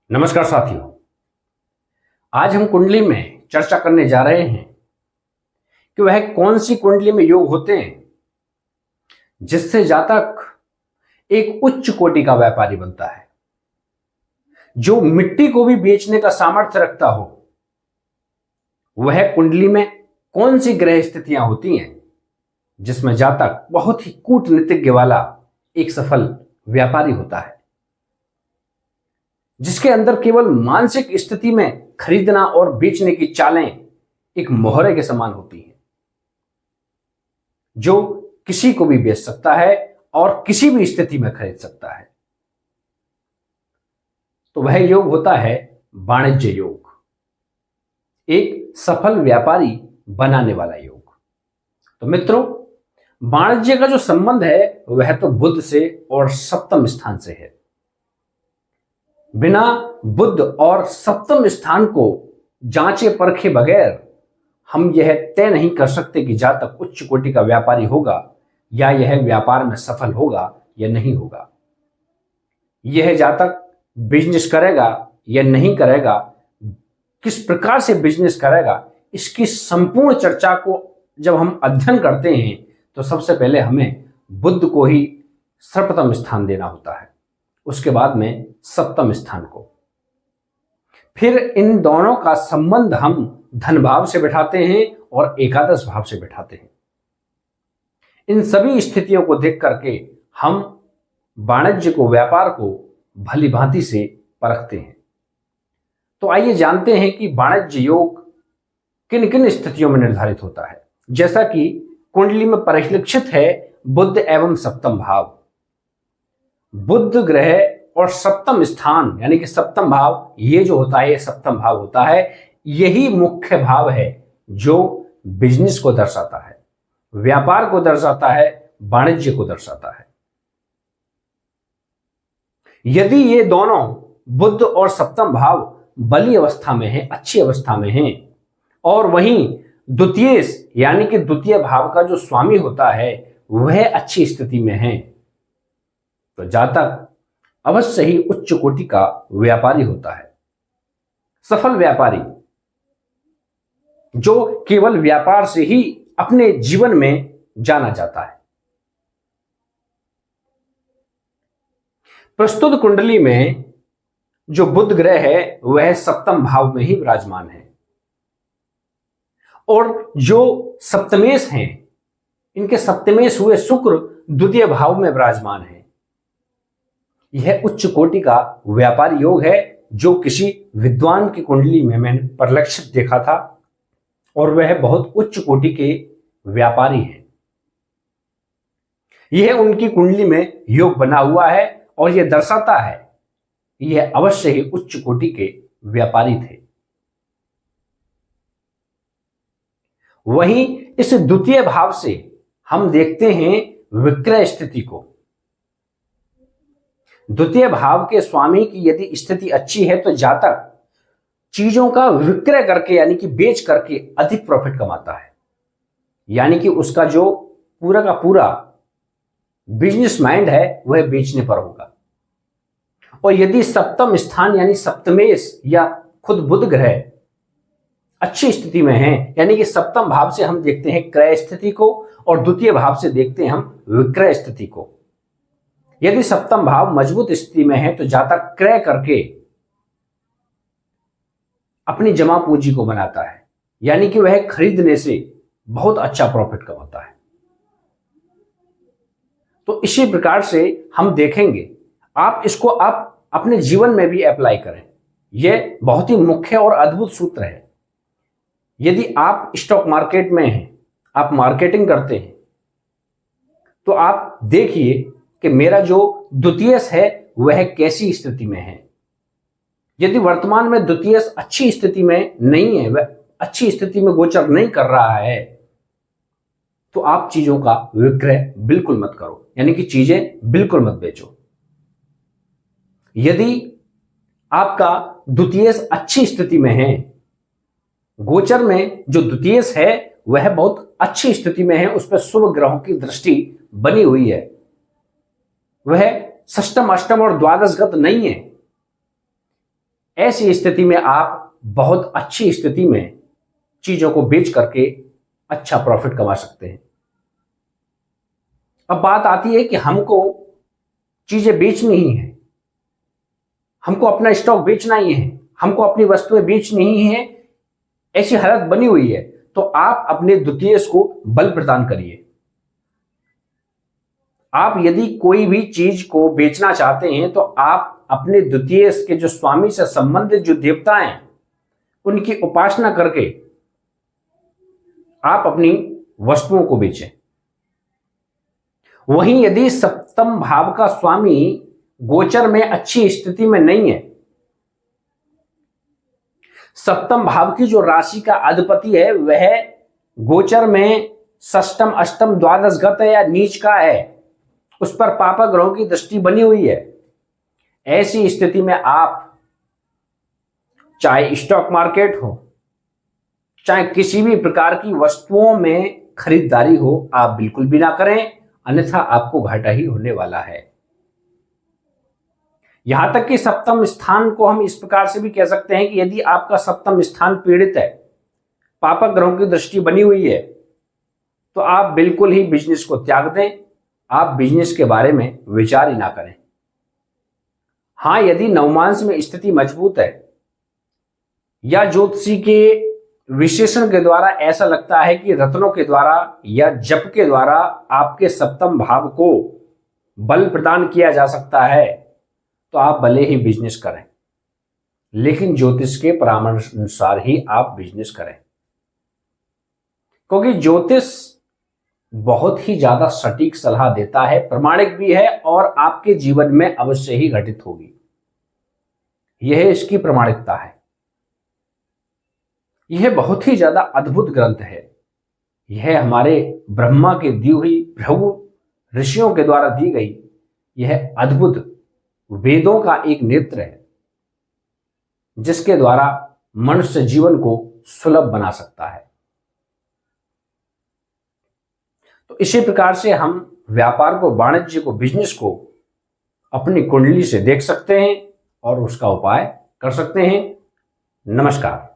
नमस्कार साथियों। आज हम कुंडली में चर्चा करने जा रहे हैं कि वह कौन सी कुंडली में योग होते हैं जिससे जातक एक उच्च कोटि का व्यापारी बनता है, जो मिट्टी को भी बेचने का सामर्थ्य रखता हो। वह कुंडली में कौन सी ग्रह स्थितियां होती हैं जिसमें जातक बहुत ही कूटनीतिज्ञ वाला एक सफल व्यापारी होता है, जिसके अंदर केवल मानसिक स्थिति में खरीदना और बेचने की चालें एक मोहरे के समान होती हैं, जो किसी को भी बेच सकता है और किसी भी स्थिति में खरीद सकता है। तो वह योग होता है वाणिज्य योग, एक सफल व्यापारी बनाने वाला योग। तो मित्रों, वाणिज्य का जो संबंध है वह तो बुध से और सप्तम स्थान से है। बिना बुध और सप्तम स्थान को जांचे परखे बगैर हम यह तय नहीं कर सकते कि जातक उच्च कोटि का व्यापारी होगा या यह व्यापार में सफल होगा या नहीं होगा। यह जातक बिजनेस करेगा या नहीं करेगा, किस प्रकार से बिजनेस करेगा, इसकी संपूर्ण चर्चा को जब हम अध्ययन करते हैं तो सबसे पहले हमें बुध को ही सर्वप्रथम स्थान देना होता है, उसके बाद में सप्तम स्थान को। फिर इन दोनों का संबंध हम धन भाव से बैठाते हैं और एकादश भाव से बैठाते हैं। इन सभी स्थितियों को देख करके हम वाणिज्य को, व्यापार को भली भांति से परखते हैं। तो आइए जानते हैं कि वाणिज्य योग किन किन स्थितियों में निर्धारित होता है। जैसा कि कुंडली में परिलक्षित है बुध एवं सप्तम भाव। बुध ग्रह और सप्तम स्थान यानी कि सप्तम भाव, ये जो होता है, ये सप्तम भाव होता है, यही मुख्य भाव है जो बिजनेस को दर्शाता है, व्यापार को दर्शाता है, वाणिज्य को दर्शाता है। यदि ये दोनों बुध और सप्तम भाव बली अवस्था में हैं, अच्छी अवस्था में हैं, और वहीं द्वितीय यानी कि द्वितीय भाव का जो स्वामी होता है वह अच्छी स्थिति में है, तो जातक अवश्य ही उच्च कोटि का व्यापारी होता है, सफल व्यापारी, जो केवल व्यापार से ही अपने जीवन में जाना जाता है। प्रस्तुत कुंडली में जो बुध ग्रह है वह सप्तम भाव में ही विराजमान है, और जो सप्तमेश हैं, इनके सप्तमेश हुए शुक्र द्वितीय भाव में विराजमान है। यह उच्च कोटि का व्यापारी योग है, जो किसी विद्वान की कुंडली में मैंने परिलक्षित देखा था, और वह बहुत उच्च कोटि के व्यापारी हैं। यह उनकी कुंडली में योग बना हुआ है और यह दर्शाता है कि यह अवश्य ही उच्च कोटि के व्यापारी थे। वहीं इस द्वितीय भाव से हम देखते हैं विक्रय स्थिति को। द्वितीय भाव के स्वामी की यदि स्थिति अच्छी है तो जातक चीजों का विक्रय करके यानी कि बेच करके अधिक प्रॉफिट कमाता है, यानी कि उसका जो पूरा का पूरा बिजनेस माइंड है वह बेचने पर होगा। और यदि सप्तम स्थान यानी सप्तमेश या खुद बुध ग्रह अच्छी स्थिति में है, यानी कि सप्तम भाव से हम देखते हैं क्रय स्थिति को और द्वितीय भाव से देखते हैं हम विक्रय स्थिति को। यदि सप्तम भाव मजबूत स्थिति में है तो जातक क्रय करके अपनी जमा पूंजी को बनाता है, यानी कि वह खरीदने से बहुत अच्छा प्रॉफिट कमाता है। तो इसी प्रकार से हम देखेंगे, आप इसको आप अपने जीवन में भी अप्लाई करें। यह बहुत ही मुख्य और अद्भुत सूत्र है। यदि आप स्टॉक मार्केट में हैं, आप मार्केटिंग करते हैं, तो आप देखिए कि मेरा जो द्वितीय है वह कैसी स्थिति में है। यदि वर्तमान में द्वितीय अच्छी स्थिति में नहीं है, वह अच्छी स्थिति में गोचर नहीं कर रहा है, तो आप चीजों का विक्रय बिल्कुल मत करो, यानी कि चीजें बिल्कुल मत बेचो। यदि आपका द्वितीय अच्छी स्थिति में है, गोचर में जो द्वितीय है वह बहुत अच्छी स्थिति में है, उस पर शुभ ग्रहों की दृष्टि बनी हुई है, वह षष्टम, अष्टम और द्वादशगत नहीं है, ऐसी स्थिति में आप बहुत अच्छी स्थिति में चीजों को बेच करके अच्छा प्रॉफिट कमा सकते हैं। अब बात आती है कि हमको चीजें बेचनी ही है, हमको अपना स्टॉक बेचना ही है, हमको अपनी वस्तुएं बेचनी ही है, ऐसी हालत बनी हुई है, तो आप अपने द्वितीय को बल प्रदान करिए। आप यदि कोई भी चीज को बेचना चाहते हैं तो आप अपने द्वितीय के जो स्वामी से संबंधित जो देवता हैं उनकी उपासना करके आप अपनी वस्तुओं को बेचें। वहीं यदि सप्तम भाव का स्वामी गोचर में अच्छी स्थिति में नहीं है, सप्तम भाव की जो राशि का अधिपति है वह गोचर में षष्टम अष्टम द्वादश गत है या नीच का है, उस पर पापा ग्रहों की दृष्टि बनी हुई है, ऐसी स्थिति में आप चाहे स्टॉक मार्केट हो, चाहे किसी भी प्रकार की वस्तुओं में खरीदारी हो, आप बिल्कुल भी ना करें, अन्यथा आपको घाटा ही होने वाला है। यहां तक कि सप्तम स्थान को हम इस प्रकार से भी कह सकते हैं कि यदि आपका सप्तम स्थान पीड़ित है, पापक ग्रहों की दृष्टि बनी हुई है, तो आप बिल्कुल ही बिजनेस को त्याग दें, आप बिजनेस के बारे में विचार ही ना करें। हां, यदि नवमांश में स्थिति मजबूत है या ज्योतिषी के विशेषण के द्वारा ऐसा लगता है कि रत्नों के द्वारा या जप के द्वारा आपके सप्तम भाव को बल प्रदान किया जा सकता है, तो आप भले ही बिजनेस करें, लेकिन ज्योतिष के परामर्श अनुसार ही आप बिजनेस करें, क्योंकि ज्योतिष बहुत ही ज्यादा सटीक सलाह देता है, प्रमाणिक भी है और आपके जीवन में अवश्य ही घटित होगी। यह इसकी प्रमाणिकता है। यह बहुत ही ज्यादा अद्भुत ग्रंथ है। यह हमारे ब्रह्मा के दी हुई प्रभु ऋषियों के द्वारा दी गई यह अद्भुत वेदों का एक नेत्र है, जिसके द्वारा मनुष्य जीवन को सुलभ बना सकता है। तो इसी प्रकार से हम व्यापार को, वाणिज्य को, बिजनेस को अपनी कुंडली से देख सकते हैं और उसका उपाय कर सकते हैं। नमस्कार।